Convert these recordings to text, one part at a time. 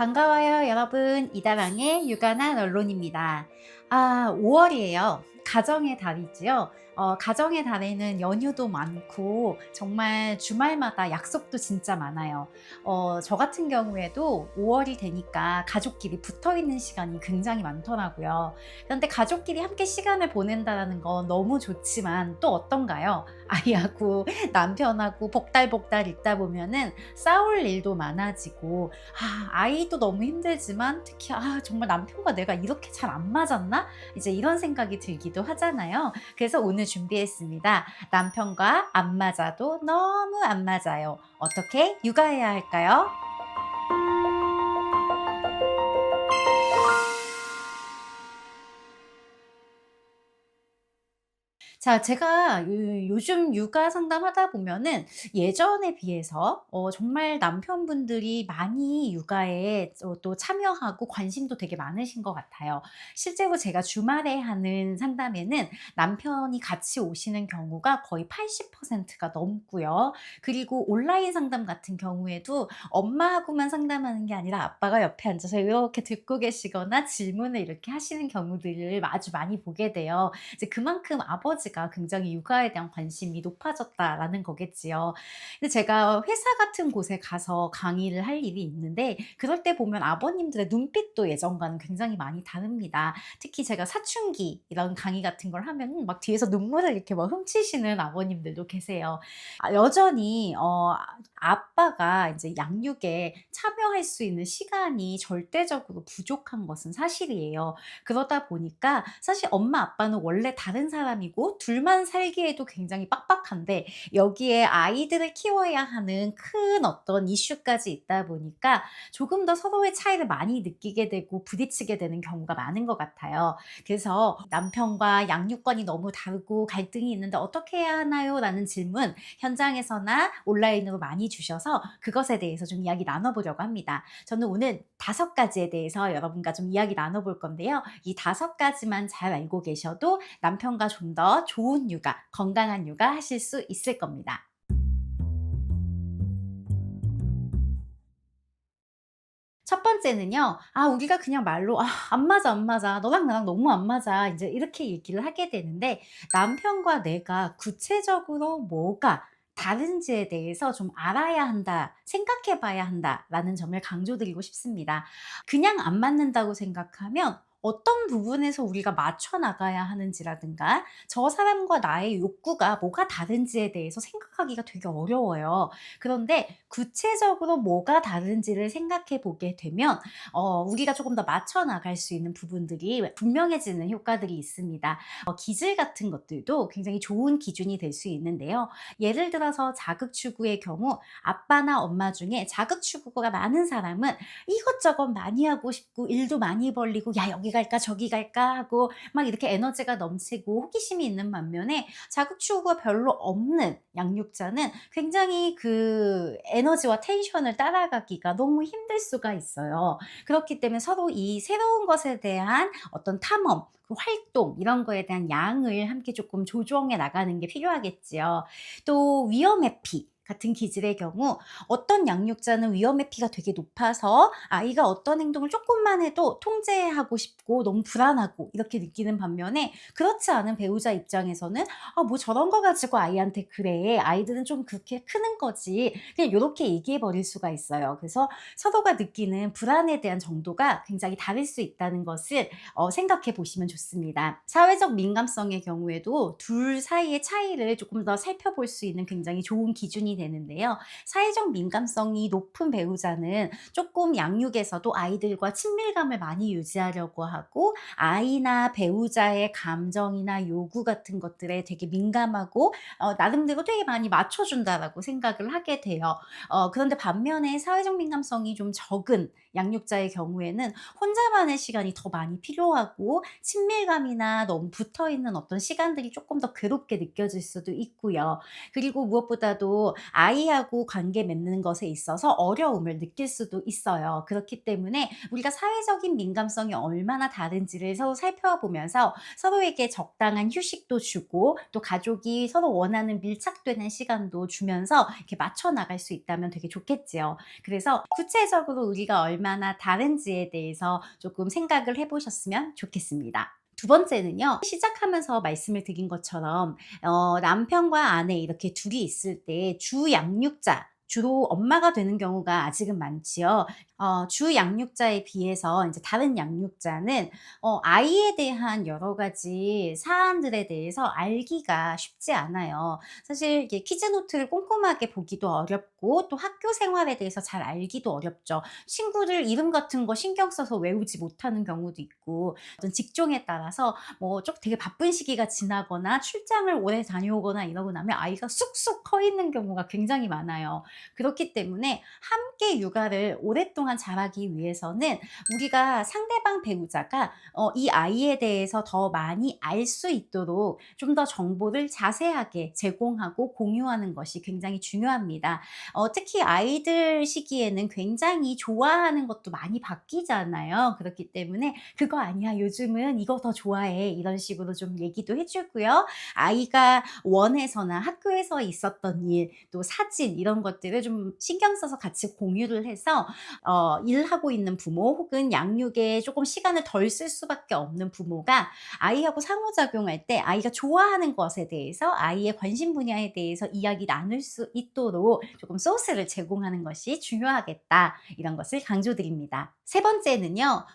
반가워요, 여러분. 이다랑의 육아난 언론입니다. 5월이에요. 가정의 달이지요. 가정의 달에는 연휴도 많고 정말 주말마다 약속도 진짜 많아요. 저 같은 경우에도 5월이 되니까 가족끼리 붙어 있는 시간이 굉장히 많더라고요. 그런데 가족끼리 함께 시간을 보낸다는 건 너무 좋지만 또 어떤가요? 아이하고 남편하고 복달복달 있다 보면은 싸울 일도 많아지고, 아이도 너무 힘들지만 특히 정말 남편과 내가 이렇게 잘 안 맞았나? 이제 이런 생각이 들기도 하잖아요. 그래서 오늘 준비했습니다. 남편과 안 맞아도 너무 안 맞아요. 어떻게 육아해야 할까요? 자, 제가 요즘 육아 상담하다 보면은 예전에 비해서 정말 남편분들이 많이 육아에 또 참여하고 관심도 되게 많으신 것 같아요. 실제로 제가 주말에 하는 상담에는 남편이 같이 오시는 경우가 거의 80%가 넘고요. 그리고 온라인 상담 같은 경우에도 엄마하고만 상담하는 게 아니라 아빠가 옆에 앉아서 이렇게 듣고 계시거나 질문을 이렇게 하시는 경우들을 아주 많이 보게 돼요. 이제 그만큼 아버지가 굉장히 육아에 대한 관심이 높아졌다라는 거겠지요. 근데 제가 회사 같은 곳에 가서 강의를 할 일이 있는데 그럴 때 보면 아버님들의 눈빛도 예전과는 굉장히 많이 다릅니다. 특히 제가 사춘기 이런 강의 같은 걸 하면은 막 뒤에서 눈물을 이렇게 막 훔치시는 아버님들도 계세요. 여전히 아빠가 이제 양육에 참여할 수 있는 시간이 절대적으로 부족한 것은 사실이에요. 그러다 보니까 사실 엄마 아빠는 원래 다른 사람이고 둘만 살기에도 굉장히 빡빡한데 여기에 아이들을 키워야 하는 큰 어떤 이슈까지 있다 보니까 조금 더 서로의 차이를 많이 느끼게 되고 부딪히게 되는 경우가 많은 것 같아요. 그래서 남편과 양육관이 너무 다르고 갈등이 있는데 어떻게 해야 하나요? 라는 질문 현장에서나 온라인으로 많이 주셔서 그것에 대해서 좀 이야기 나눠보려고 합니다. 저는 오늘 5가지에 대해서 여러분과 좀 이야기 나눠볼 건데요. 이 5가지만 잘 알고 계셔도 남편과 좀 더 좋은 육아, 건강한 육아 하실 수 있을 겁니다. 첫 번째는요. 우리가 그냥 말로 안 맞아, 안 맞아. 너랑 나랑 너무 안 맞아." 이제 이렇게 얘기를 하게 되는데 남편과 내가 구체적으로 뭐가 다른지에 대해서 좀 알아야 한다, 생각해 봐야 한다라는 점을 강조드리고 싶습니다. 그냥 안 맞는다고 생각하면 어떤 부분에서 우리가 맞춰 나가야 하는지라든가 저 사람과 나의 욕구가 뭐가 다른지에 대해서 생각하기가 되게 어려워요. 그런데 구체적으로 뭐가 다른지를 생각해 보게 되면 우리가 조금 더 맞춰 나갈 수 있는 부분들이 분명해지는 효과들이 있습니다. 기질 같은 것들도 굉장히 좋은 기준이 될 수 있는데요. 예를 들어서 자극 추구의 경우 아빠나 엄마 중에 자극 추구가 많은 사람은 이것저것 많이 하고 싶고 일도 많이 벌리고 '야 여기 갈까 저기 갈까.' 하고 막 이렇게 에너지가 넘치고 호기심이 있는 반면에 자극 추구가 별로 없는 양육자는 굉장히 그 에너지와 텐션을 따라가기가 너무 힘들 수가 있어요. 그렇기 때문에 서로 이 새로운 것에 대한 어떤 탐험, 그 활동 이런 거에 대한 양을 함께 조금 조정해 나가는 게 필요하겠지요. 또 위험 회피 같은 기질의 경우 어떤 양육자는 위험 회피가 되게 높아서 아이가 어떤 행동을 조금만 해도 통제하고 싶고 너무 불안하고 이렇게 느끼는 반면에 그렇지 않은 배우자 입장에서는 '아 뭐 저런 거 가지고 아이한테 그래. 아이들은 좀 그렇게 크는 거지.' 그냥 요렇게 얘기해 버릴 수가 있어요. 그래서 서로가 느끼는 불안에 대한 정도가 굉장히 다를 수 있다는 것을 생각해 보시면 좋습니다. 사회적 민감성의 경우에도 둘 사이의 차이를 조금 더 살펴볼 수 있는 굉장히 좋은 기준이 되는데요. 사회적 민감성이 높은 배우자는 조금 양육에서도 아이들과 친밀감을 많이 유지하려고 하고 아이나 배우자의 감정이나 요구 같은 것들에 되게 민감하고 나름대로 되게 많이 맞춰 준다라고 생각을 하게 돼요. 그런데 반면에 사회적 민감성이 좀 적은 양육자의 경우에는 혼자만의 시간이 더 많이 필요하고 친밀감이나 너무 붙어 있는 어떤 시간들이 조금 더 괴롭게 느껴질 수도 있고요. 그리고 무엇보다도 아이하고 관계 맺는 것에 있어서 어려움을 느낄 수도 있어요. 그렇기 때문에 우리가 사회적인 민감성이 얼마나 다른지를 서로 살펴보면서 서로에게 적당한 휴식도 주고 또 가족이 서로 원하는 밀착되는 시간도 주면서 이렇게 맞춰 나갈 수 있다면 되게 좋겠지요. 그래서 구체적으로 우리가 얼마나 다른지에 대해서 조금 생각을 해 보셨으면 좋겠습니다. 두 번째는요. 시작하면서 말씀을 드린 것처럼 남편과 아내 이렇게 둘이 있을 때 주 양육자, 주로 엄마가 되는 경우가 아직은 많지요. 주 양육자에 비해서 인제 다른 양육자는 아이에 대한 여러 가지 사안들에 대해서 알기가 쉽지 않아요. 사실 이게 퀴즈 노트를 꼼꼼하게 보기도 어렵고 또 학교 생활에 대해서 잘 알기도 어렵죠. 친구들 이름 같은 거 신경 써서 외우지 못하는 경우도 있고 어떤 직종에 따라서 뭐 좀 되게 바쁜 시기가 지나거나 출장을 오래 다녀오거나 이러고 나면 아이가 쑥쑥 커 있는 경우가 굉장히 많아요. 그렇기 때문에 함께 육아를 오랫동안 잘하기 위해서는 우리가 상대방 배우자가 이 아이에 대해서 더 많이 알 수 있도록 좀 더 정보를 자세하게 제공하고 공유하는 것이 굉장히 중요합니다. 특히 아이들 시기에는 굉장히 좋아하는 것도 많이 바뀌잖아요. 그렇기 때문에 "그거 아니야. 요즘은 이거 더 좋아해." 이런 식으로 좀 얘기도 해 주고요. 아이가 원에서나 학교에서 있었던 일, 또 사진 이런 것들을 좀 신경 써서 같이 공유를 해서 일하고 있는 부모 혹은 양육에 조금 시간을 덜 쓸 수밖에 없는 부모가 아이하고 상호작용할 때 아이가 좋아하는 것에 대해서 아이의 관심 분야에 대해서 이야기 나눌 수 있도록 조금 소스를 제공하는 것이 중요하겠다. 이런 것을 강조드립니다. 세 번째는요.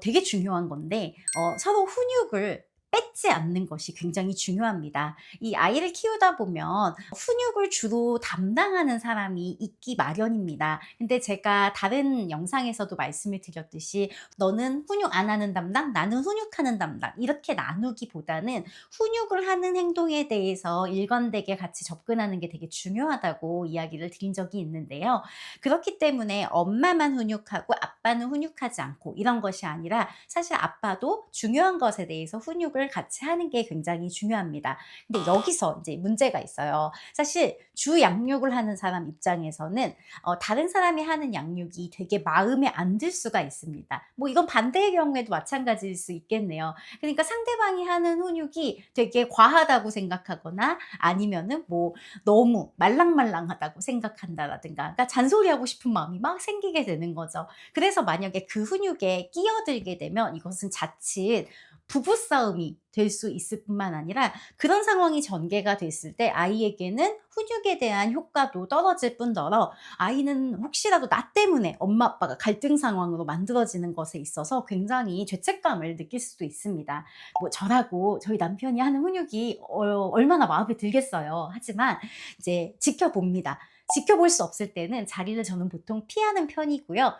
되게 중요한 건데 서로 훈육을 뺏지 않는 것이 굉장히 중요합니다. 이 아이를 키우다 보면 훈육을 주로 담당하는 사람이 있기 마련입니다. 근데 제가 다른 영상에서도 말씀을 드렸듯이 너는 훈육 안 하는 담당, 나는 훈육하는 담당 이렇게 나누기보다는 훈육을 하는 행동에 대해서 일관되게 같이 접근하는 게 되게 중요하다고 이야기를 드린 적이 있는데요. 그렇기 때문에 엄마만 훈육하고 아빠는 훈육하지 않고 이런 것이 아니라 사실 아빠도 중요한 것에 대해서 훈육을 같이 하는 게 굉장히 중요합니다. 근데 여기서 이제 문제가 있어요. 사실 주 양육을 하는 사람 입장에서는 다른 사람이 하는 양육이 되게 마음에 안 들 수가 있습니다. 뭐 이건 반대의 경우에도 마찬가지일 수 있겠네요. 그러니까 상대방이 하는 훈육이 되게 과하다고 생각하거나 아니면은 뭐 너무 말랑말랑하다고 생각한다라든가 그러니까 잔소리하고 싶은 마음이 막 생기게 되는 거죠. 그래서 만약에 그 훈육에 끼어들게 되면 이것은 자칫 부부싸움이 될 수 있을 뿐만 아니라 그런 상황이 전개가 됐을 때 아이에게는 훈육에 대한 효과도 떨어질 뿐더러 아이는 혹시라도 나 때문에 엄마 아빠가 갈등 상황으로 만들어지는 것에 있어서 굉장히 죄책감을 느낄 수도 있습니다. 뭐 저라고 저희 남편이 하는 훈육이 얼마나 마음에 들겠어요. 하지만 이제 지켜봅니다. 지켜볼 수 없을 때는 자리를 저는 보통 피하는 편이고요.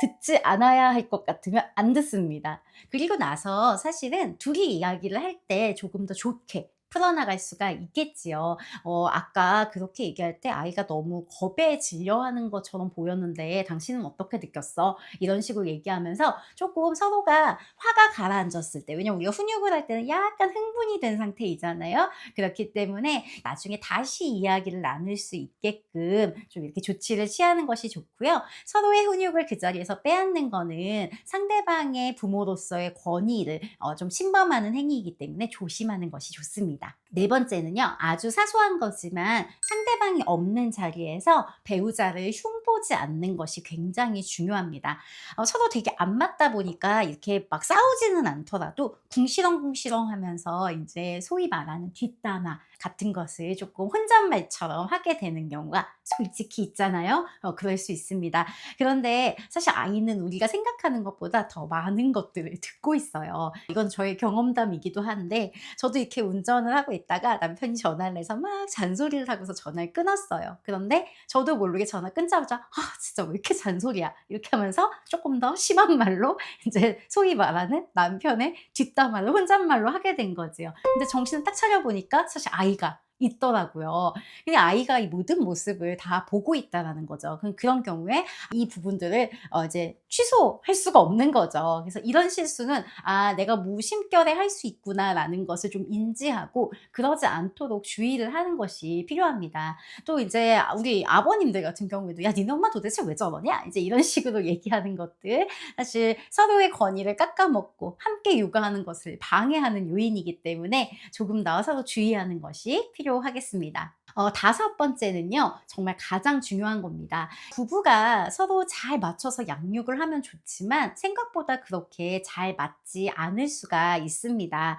듣지 않아야 할 것 같으면 안 듣습니다. 그리고 나서 사실은 둘이 이야기를 할 때 조금 더 좋게 풀어나갈 수가 있겠지요. "아까 그렇게 얘기할 때 아이가 너무 겁에 질려하는 것처럼 보였는데 당신은 어떻게 느꼈어?" 이런 식으로 얘기하면서 조금 서로가 화가 가라앉았을 때 왜냐면 우리가 훈육을 할 때는 약간 흥분이 된 상태이잖아요. 그렇기 때문에 나중에 다시 이야기를 나눌 수 있게끔 좀 이렇게 조치를 취하는 것이 좋고요. 서로의 훈육을 그 자리에서 빼앗는 거는 상대방의 부모로서의 권위를 좀 침범하는 행위이기 때문에 조심하는 것이 좋습니다. 네 번째는요. 아주 사소한 거지만 상대방이 없는 자리에서 배우자를 흉보지 않는 것이 굉장히 중요합니다. 서로 되게 안 맞다 보니까 이렇게 막 싸우지는 않더라도 궁시렁궁시렁 하면서 인제 소위 말하는 뒷담화 같은 것을 조금 혼잣말처럼 하게 되는 경우가 솔직히 있잖아요. 그럴 수 있습니다. 그런데 사실 아이는 우리가 생각하는 것보다 더 많은 것들을 듣고 있어요. 이건 저의 경험담이기도 한데 저도 이렇게 운전을 하고 있다가 남편이 전화를 해서 막 잔소리를 하고서 전화를 끊었어요. 그런데 저도 모르게 전화 끊자마자 '아 진짜 왜 이렇게 잔소리야.' 이렇게 하면서 쪼끔 더 심한 말로 인제 소위 말하는 남편의 뒷담화를 혼잣말로 하게 된 거지요. 근데 정신을 딱 차려 보니까 사실 아이가 있더라고요. 그냥 아이가 이 모든 모습을 다 보고 있다라는 거죠. 그런 경우에 이 부분들을 이제 취소할 수가 없는 거죠. 그래서 이런 실수는 '아 내가 무심결에 할 수 있구나.'라는 것을 좀 인지하고 그러지 않도록 주의를 하는 것이 필요합니다. 또 이제 우리 아버님들 같은 경우에도 "야 니네 엄마 도대체 왜 저러냐?" 이제 이런 식으로 얘기하는 것들 사실 서로의 권위를 깎아먹고 함께 육아하는 것을 방해하는 요인이기 때문에 조금 더 서로 주의하는 것이 필요하겠습니다. 다섯 번째는요. 정말 가장 중요한 겁니다. 부부가 서로 잘 맞춰서 양육을 하면 좋지만 생각보다 그렇게 잘 맞지 않을 수가 있습니다.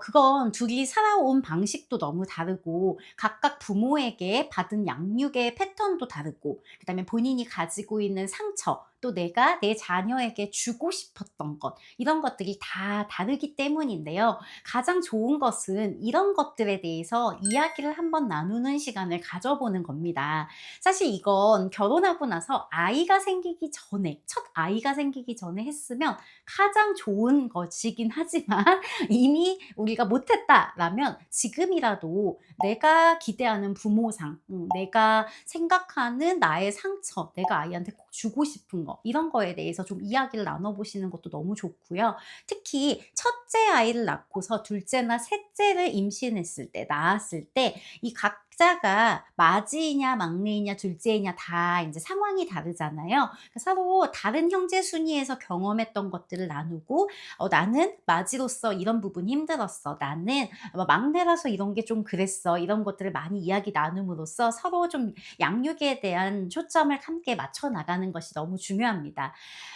그건 둘이 살아온 방식도 너무 다르고 각각 부모에게 받은 양육의 패턴도 다르고 그다음에 본인이 가지고 있는 상처 또 내가 내 자녀에게 주고 싶었던 것 이런 것들이 다 다르기 때문인데요. 가장 좋은 것은 이런 것들에 대해서 이야기를 한번 나누는 시간을 가져보는 겁니다. 사실 이건 결혼하고 나서 아이가 생기기 전에, 첫 아이가 생기기 전에 했으면 가장 좋은 것이긴 하지만 이미 우리가 못했다라면 지금이라도 내가 기대하는 부모상, 내가 생각하는 나의 상처, 내가 아이한테 꼭 주고 싶은 거, 이런 거에 대해서 좀 이야기를 나눠보시는 것도 너무 좋고요. 특히 첫째 아이를 낳고서 둘째나 셋째를 임신했을 때, 낳았을 때, 이 각자가 맞이이냐, 막내이냐, 둘째이냐, 다 이제 상황이 다르잖아요. 그러니까 서로 다른 형제 순위에서 경험했던 것들을 나누고, 나는 맞이로서 이런 부분이 힘들었어. 나는 막내라서 이런 게 좀 그랬어. 이런 것들을 많이 이야기 나눔으로써 서로 좀 양육에 대한 초점을 함께 맞춰 나가는 것이 너무 중요합니다.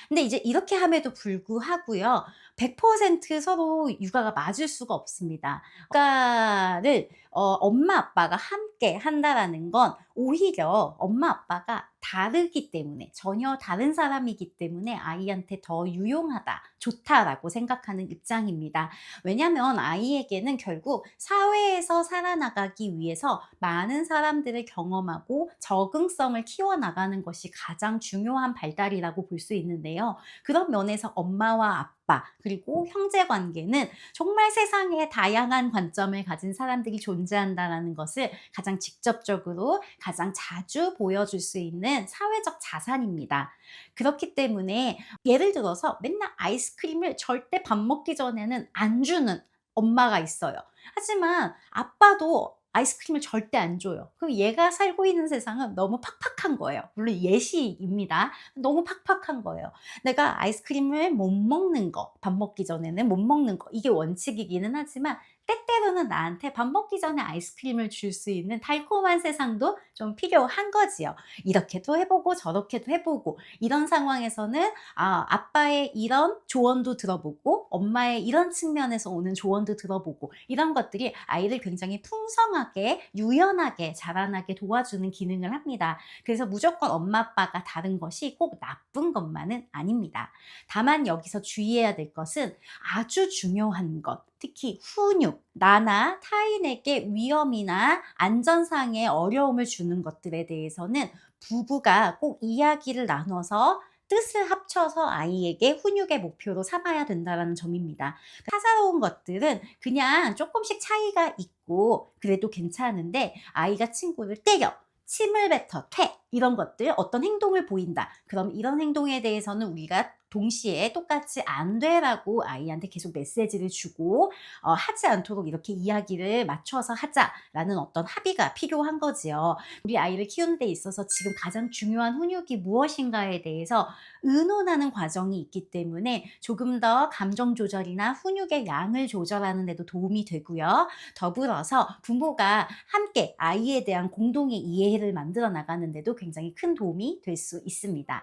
근데 이제 이렇게 함에도 불구하고요. 100% 서로 육아가 맞을 수가 없습니다. 육아를 엄마 아빠가 함께 한다라는 건 오히려 엄마 아빠가 다르기 때문에 전혀 다른 사람이기 때문에 아이한테 더 유용하다, 좋다라고 생각하는 입장입니다. 왜냐하면 아이에게는 결국 사회에서 살아나가기 위해서 많은 사람들을 경험하고 적응성을 키워나가는 것이 가장 중요한 발달이라고 볼 수 있는데요. 그런 면에서 엄마와 아빠 그리고 형제 관계는 정말 세상에 다양한 관점을 가진 사람들이 존재한다라는 것을 가장 직접적으로 가장 자주 보여줄 수 있는 사회적 자산입니다. 그렇기 때문에 예를 들어서 맨날 아이스크림을 절대 밥 먹기 전에는 안 주는 엄마가 있어요. 하지만 아빠도 아이스크림을 절대 안 줘요. 그럼 얘가 살고 있는 세상은 너무 팍팍한 거예요. 물론 예시입니다. 너무 팍팍한 거예요. 내가 아이스크림을 못 먹는 거, 밥 먹기 전에는 못 먹는 거, 이게 원칙이기는 하지만 때때로는 나한테 밥 먹기 전에 아이스크림을 줄 수 있는 달콤한 세상도 좀 필요한 거지요. 이렇게도 해보고 저렇게도 해보고 이런 상황에서는 아빠의 이런 조언도 들어보고 엄마의 이런 측면에서 오는 조언도 들어보고 이런 것들이 아이를 굉장히 풍성하게 유연하게 자라나게 도와주는 기능을 합니다. 그래서 무조건 엄마 아빠가 다른 것이 꼭 나쁜 것만은 아닙니다. 다만 여기서 주의해야 될 것은 아주 중요한 것, 특히 훈육, 나나 타인에게 위험이나 안전상의 어려움을 주는 것들에 대해서는 부부가 꼭 이야기를 나눠서 뜻을 합쳐서 아이에게 훈육의 목표로 삼아야 된다는 점입니다. 사사로운 것들은 그냥 조금씩 차이가 있고 그래도 괜찮은데 아이가 친구를 때려, 침을 뱉어, 퇴 이런 것들 어떤 행동을 보인다. 그럼 이런 행동에 대해서는 우리가 동시에 똑같이 안 돼라고 아이한테 계속 메시지를 주고 하지 않도록 이렇게 이야기를 맞춰서 하자라는 어떤 합의가 필요한 거지요. 우리 아이를 키우는 데 있어서 지금 가장 중요한 훈육이 무엇인가에 대해서 의논하는 과정이 있기 때문에 조금 더 감정 조절이나 훈육의 양을 조절하는 데도 도움이 되고요. 더불어서 부모가 함께 아이에 대한 공동의 이해를 만들어 나가는 데도 굉장히 큰 도움이 될 수 있습니다.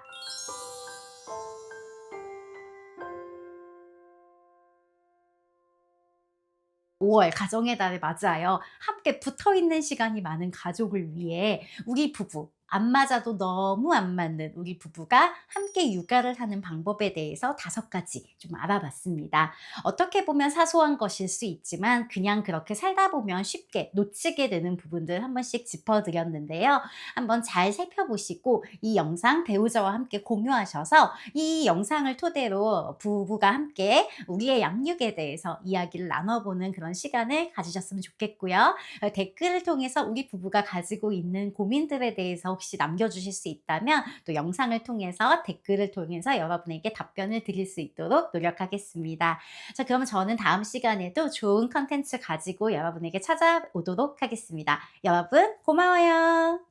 5월 가정의 달을 맞아요. 함께 붙어 있는 시간이 많은 가족을 위해 우리 부부 안 맞아도 너무 안 맞는 우리 부부가 함께 육아를 하는 방법에 대해서 5가지 좀 알아봤습니다. 어떻게 보면 사소한 것일 수 있지만 그냥 그렇게 살다 보면 쉽게 놓치게 되는 부분들 한 번씩 짚어드렸는데요. 한번 잘 살펴보시고 이 영상 배우자와 함께 공유하셔서 이 영상을 토대로 부부가 함께 우리의 양육에 대해서 이야기를 나눠보는 그런 시간을 가지셨으면 좋겠고요. 댓글을 통해서 우리 부부가 가지고 있는 고민들에 대해서 혹시 남겨주실 수 있다면 또 영상을 통해서 댓글을 통해서 여러분에게 답변을 드릴 수 있도록 노력하겠습니다. 자, 그러면 저는 다음 시간에도 좋은 컨텐츠 가지고 여러분에게 찾아오도록 하겠습니다. 여러분 고마워요.